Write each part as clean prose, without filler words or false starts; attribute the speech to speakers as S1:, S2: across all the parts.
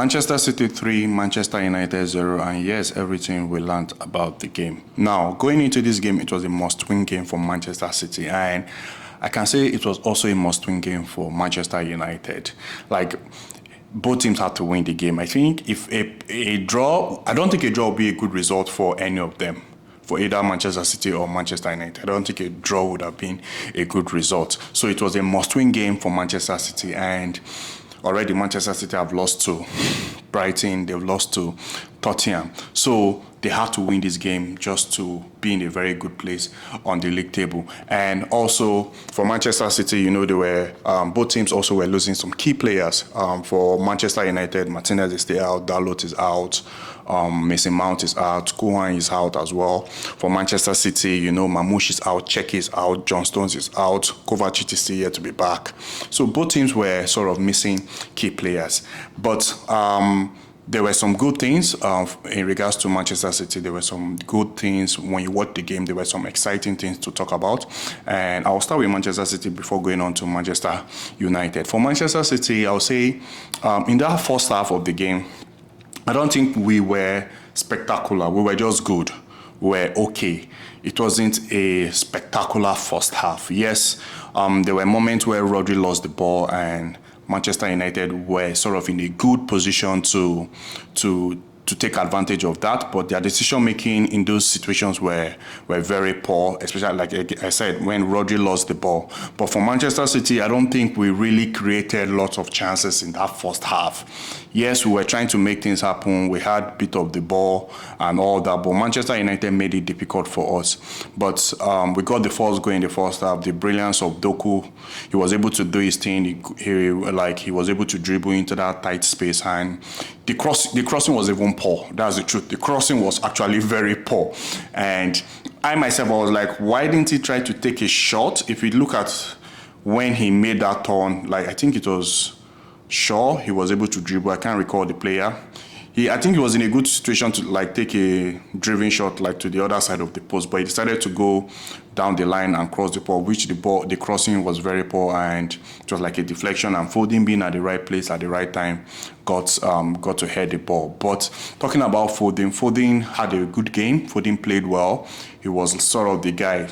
S1: Manchester City 3, Manchester United 0, and yes, everything we learned about the game. Now, going into this game, it was a must-win game for Manchester City, and I can say it was also a must-win game for Manchester United. Like, both teams had to win the game. I think if a draw, I don't think a draw would be a good result for any of them. For either Manchester City or Manchester United, I don't think a draw would have been a good result. So it was a must-win game for Manchester City, and already Manchester City have lost to Brighton, they've lost to Tottenham. So they had to win this game just to be in a very good place on the league table. And also for Manchester City, you know, they were both teams also were losing some key players. For Manchester United, Martinez is still out, Dalot is out, Mason Mount is out, Kohan is out as well. For Manchester City, you know, Mamouche is out, Cech is out, John Stones is out, Kovacic is still yet to be back. So both teams were sort of missing key players. But there were some good things in regards to Manchester City. There were some good things when you watch the game. There were some exciting things to talk about. And I'll start with Manchester City before going on to Manchester United. For Manchester City, I'll say in that first half of the game, I don't think we were spectacular. We were just good. We were okay. It wasn't a spectacular first half. Yes, there were moments where Rodri lost the ball and Manchester United were sort of in a good position to take advantage of that, but their decision making in those situations were very poor, especially like I said, when Rodri lost the ball. But for Manchester City, I don't think we really created lots of chances in that first half. Yes, we were trying to make things happen. We had a bit of the ball and all that, but Manchester United made it difficult for us. But we got the first goal in the first half. The brilliance of Doku, he was able to do his thing. He was able to dribble into that tight space, and the crossing was even poor. That's the truth. The crossing was actually very poor. And I myself, I was like, why didn't he try to take a shot? If you look at when he made that turn, like I think it was Shaw, he was able to dribble. I can't recall the player. I think he was in a good situation to like take a driven shot like to the other side of the post, but he decided to go down the line and cross the ball, which the crossing was very poor, and it was like a deflection, and Foden being at the right place at the right time got to head the ball. But talking about Foden had a good game. Foden played well. He was sort of the guy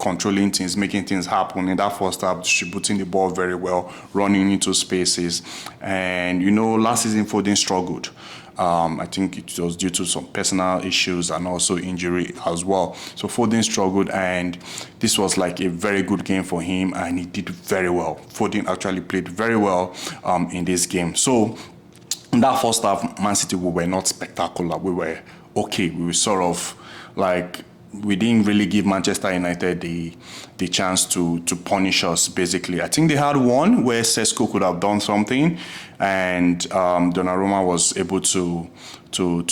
S1: controlling things, making things happen in that first half, distributing the ball very well, running into spaces. And, you know, last season Foden struggled. I think it was due to some personal issues and also injury as well. So Foden struggled, and this was like a very good game for him, and he did very well. Foden actually played very well in this game. So in that first half, Man City, we were not spectacular. We were okay. We were sort of like, we didn't really give Manchester United the chance to punish us, basically. I think they had one where Sesko could have done something, and Donnarumma was able to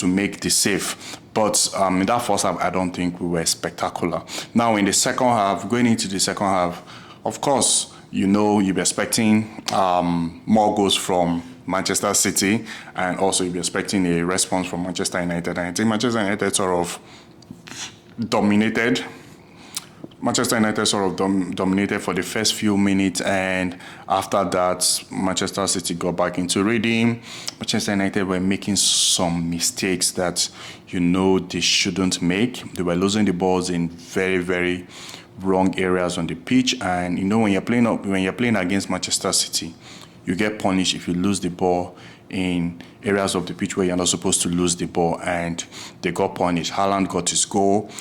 S1: make the save. But in that first half, I don't think we were spectacular. Now, in the second half, going into the second half, of course, you know, you're expecting more goals from Manchester City, and also you're expecting a response from Manchester United. And I think Manchester United sort of dominated. Manchester United sort of dominated for the first few minutes, and after that, Manchester City got back into rhythm. Manchester United were making some mistakes that, you know, they shouldn't make. They were losing the balls in very, very wrong areas on the pitch, and you know, when you're playing against Manchester City, you get punished if you lose the ball in areas of the pitch where you're not supposed to lose the ball, and they got punished. Haaland got his goal.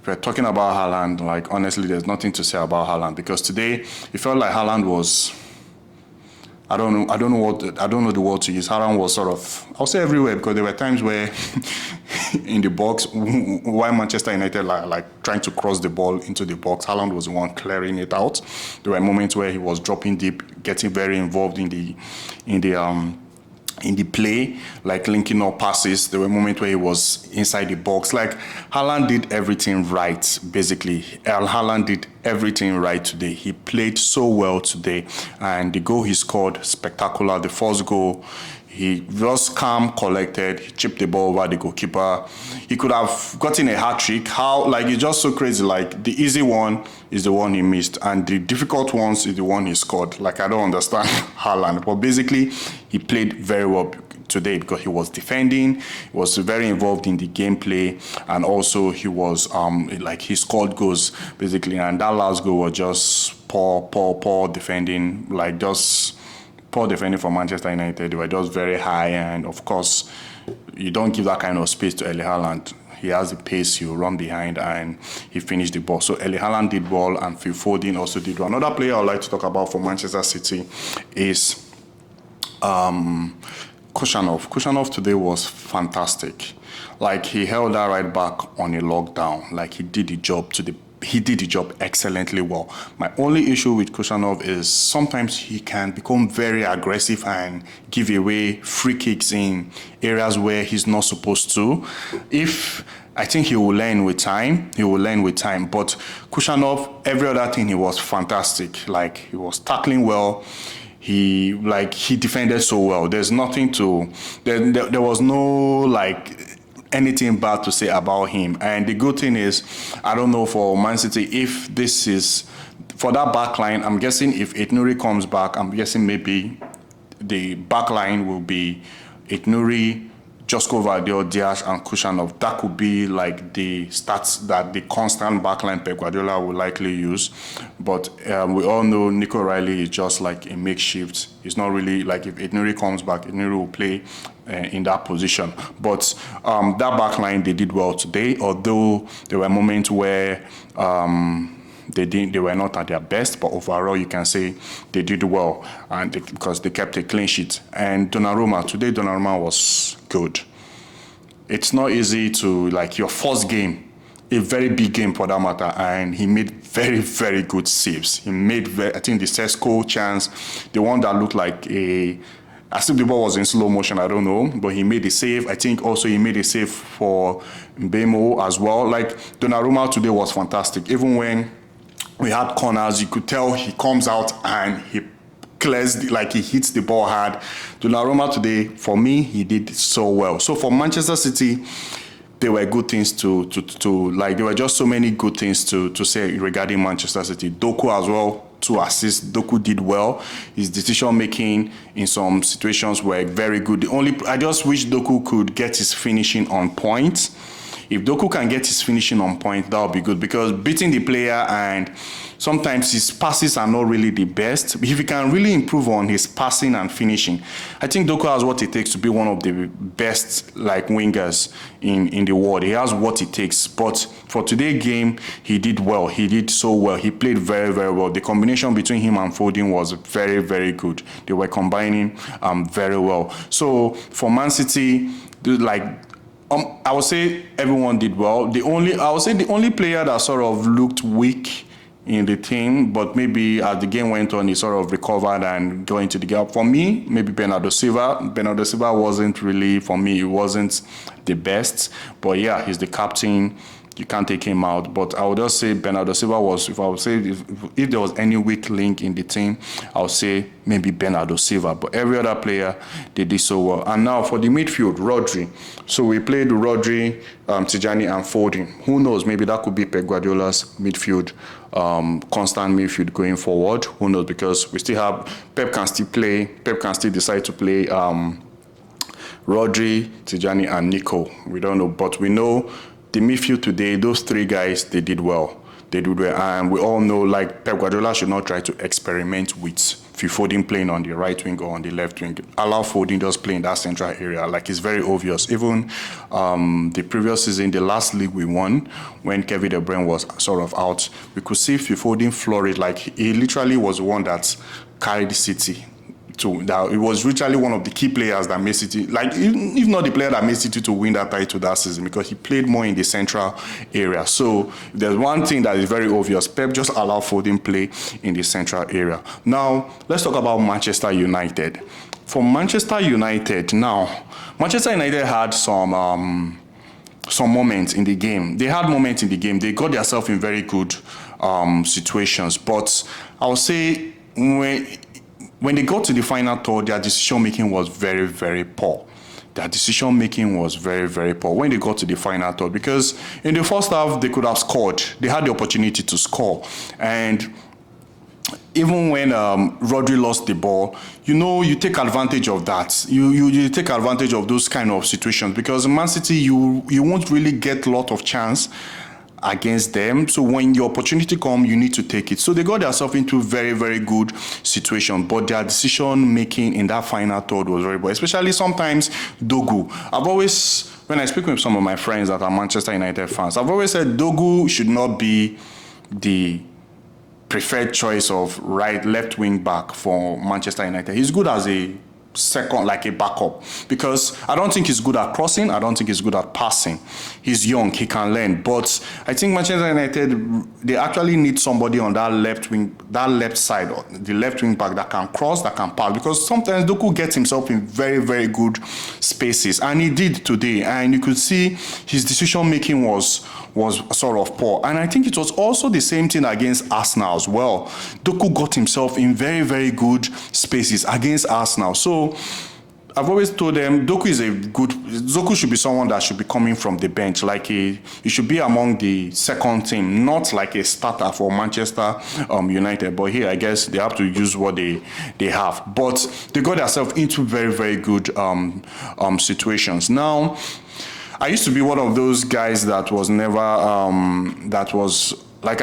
S1: If we're talking about Haaland, like, honestly, there's nothing to say about Haaland, because today it felt like Haaland was, I don't know the word to use. Haaland was sort of, I'll say everywhere, because there were times where in the box, while Manchester United like trying to cross the ball into the box, Haaland was the one clearing it out. There were moments where he was dropping deep, getting very involved in the play, like linking up passes. There were moments where he was inside the box. Like, Haaland did everything right, basically. Haaland did everything right today. He played so well today, and the goal he scored, spectacular. The first goal, he was calm, collected. He chipped the ball over the goalkeeper. He could have gotten a hat-trick. How, like, it's just so crazy. Like, the easy one is the one he missed, and the difficult ones is the one he scored. Like, I don't understand Haaland. But basically, he played very well. today because he was defending, he was very involved in the gameplay, and also he was like he scored goals basically. And that last goal was just poor defending, like just poor defending for Manchester United. They were just very high, and of course, you don't give that kind of space to Erling Haaland. He has the pace, he'll run behind, and he finished the ball. So Erling Haaland did well, and Phil Foden also did well. Another player I would like to talk about for Manchester City is Kushanov. Kushanov today was fantastic. Like, he held that right back on a lockdown. Like, he did the job excellently well. My only issue with Kushanov is sometimes he can become very aggressive and give away free kicks in areas where he's not supposed to. I think he will learn with time. But Kushanov, every other thing, he was fantastic. Like, he was tackling well. He defended so well. There's nothing to, there was no anything bad to say about him. And the good thing is, I don't know for Man City if this is for that back line. I'm guessing if Aït-Nouri comes back, I'm guessing maybe the back line will be Aït-Nouri, Josko Gvardiol, Diaz, and Kushanov. That could be like the stats that the constant backline Pep Guardiola will likely use. But we all know Nico Riley is just like a makeshift. It's not really like if Aït-Nouri comes back, Aït-Nouri will play in that position. But that backline, they did well today, although there were moments where they were not at their best, but overall you can say they did well, and because they kept a clean sheet. And Donnarumma was good. It's not easy to, like, your first game, a very big game for that matter, and he made very, very good saves. He made, I think, the Sesko chance, the one that looked like as if the ball was in slow motion, I don't know, but he made a save. I think also he made a save for Mbeumo as well. Like, Donnarumma today was fantastic. Even when we had corners, you could tell he comes out and he clears, he hits the ball hard. Donnarumma today, for me, he did so well. So for Manchester City, there were good things to there were just so many good things to say regarding Manchester City. Doku as well, 2 assists. Doku did well. His decision making in some situations were very good. I just wish Doku could get his finishing on point. If Doku can get his finishing on point, that would be good, because beating the player, and sometimes his passes are not really the best. If he can really improve on his passing and finishing, I think Doku has what it takes to be one of the best wingers in the world. He has what it takes. But for today's game, he did well. He did so well. He played very, very well. The combination between him and Foden was very, very good. They were combining very well. So for Man City, I would say everyone did well. I would say the only player that sort of looked weak in the team, but maybe as the game went on, he sort of recovered and got into the gap. For me, maybe Bernardo Silva. Bernardo Silva wasn't really, for me, he wasn't the best. But yeah, he's the captain. You can't take him out. But I would just say Bernardo Silva was, if there was any weak link in the team, I would say maybe Bernardo Silva. But every other player, they did so well. And now for the midfield, Rodri. So we played Rodri, Tijani, and Foden. Who knows? Maybe that could be Pep Guardiola's midfield, constant midfield going forward. Who knows? Because we still have, Pep can still decide to play Rodri, Tijani, and Nico. We don't know. But we know the midfield today, those 3 guys, they did well. And we all know, Pep Guardiola should not try to experiment with Phil Foden playing on the right wing or on the left wing. Allow Foden just play in that central area. It's very obvious. Even the previous season, the last league we won, when Kevin De Bruyne was sort of out, we could see Phil Foden flourish. He literally was the one that carried City. It was literally one of the key players that made City, if not the player that made City to win that title that season, because he played more in the central area. So there's one thing that is very obvious. Pep just allowed Foden play in the central area. Now, let's talk about Manchester United. For Manchester United, Manchester United had some moments in the game. They They got themselves in very good situations. But I would say when they got to the final third, their decision-making was very, very poor. Their decision-making was very, very poor when they got to the final third, because in the first half, they could have scored. They had the opportunity to score. And even when Rodri lost the ball, you take advantage of that. You take advantage of those kind of situations, because Man City, you won't really get a lot of chance against them. So when your opportunity comes, you need to take it. So they got themselves into very, very good situation, but their decision making in that final third was very poor. Especially sometimes Dogu. When I speak with some of my friends that are Manchester United fans, I've always said Dogu should not be the preferred choice of left wing back for Manchester United. He's good as a second, like a backup, because I don't think he's good at crossing. I don't think he's good at passing. He's young, he can learn, but I think Manchester United, they actually need somebody on that left wing, that left side, or the left wing back, that can cross, that can pass, because sometimes Doku gets himself in very, very good spaces, and he did today, and you could see his decision making was sort of poor. And I think it was also the same thing against Arsenal as well. Doku got himself in very, very good spaces against Arsenal. So I've always told them Doku should be someone that should be coming from the bench, he should be among the second team, not like a starter for Manchester United. But here, I guess they have to use what they have. But they got themselves into very, very good situations. Now, I used to be one of those guys that was never, I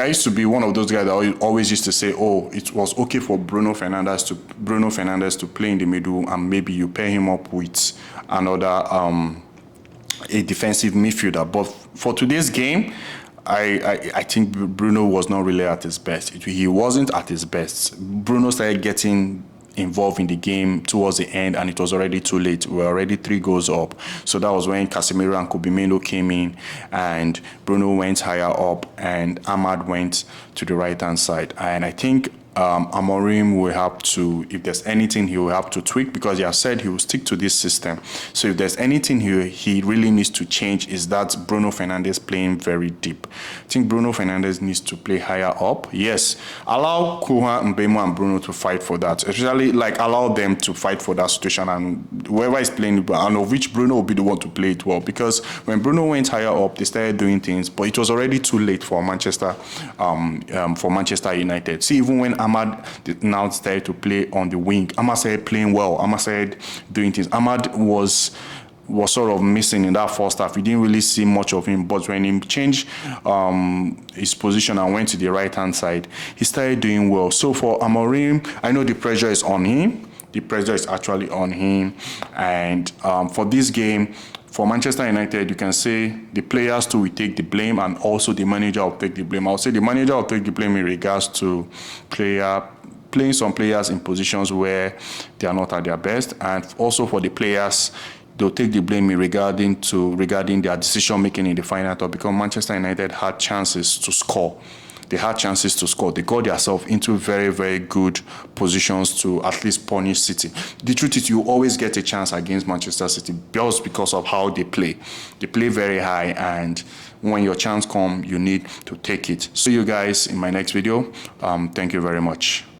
S1: used to be one of those guys that always used to say, oh, it was okay for Bruno Fernandes to play in the middle, and maybe you pair him up with another, a defensive midfielder. But for today's game, I think Bruno was not really at his best. He wasn't at his best. Bruno started getting involved in the game towards the end, and it was already too late. We were already 3 goals up. So that was when Casemiro and Kobe Mainoo came in, and Bruno went higher up, and Ahmad went to the right-hand side. And I think Amorim will have to, if there's anything, he will have to tweak, because he has said he will stick to this system. So if there's anything he really needs to change, is that Bruno Fernandes playing very deep. I think Bruno Fernandes needs to play higher up. Yes, allow Koha, Mbeumo, and Bruno to fight for that. Especially allow them to fight for that situation, and whoever is playing, and of which Bruno will be the one to play it well. Because when Bruno went higher up, they started doing things, but it was already too late for Manchester United. See, even when Ahmad now started to play on the wing, Ahmad started playing well. Ahmad started doing things. Ahmad was sort of missing in that first half. We didn't really see much of him, but when he changed his position and went to the right-hand side, he started doing well. So for Amorim, I know the pressure is on him. The pressure is actually on him. And for this game, for Manchester United, you can say the players too will take the blame, and also the manager will take the blame. I would say the manager will take the blame in regards to playing some players in positions where they are not at their best, and also for the players, they'll take the blame regarding their decision making in the final third, because Manchester United had chances to score. They had chances to score. They got themselves into very, very good positions to at least punish City. The truth is, you always get a chance against Manchester City just because of how they play. They play very high, and when your chance comes, you need to take it. See you guys in my next video. Thank you very much.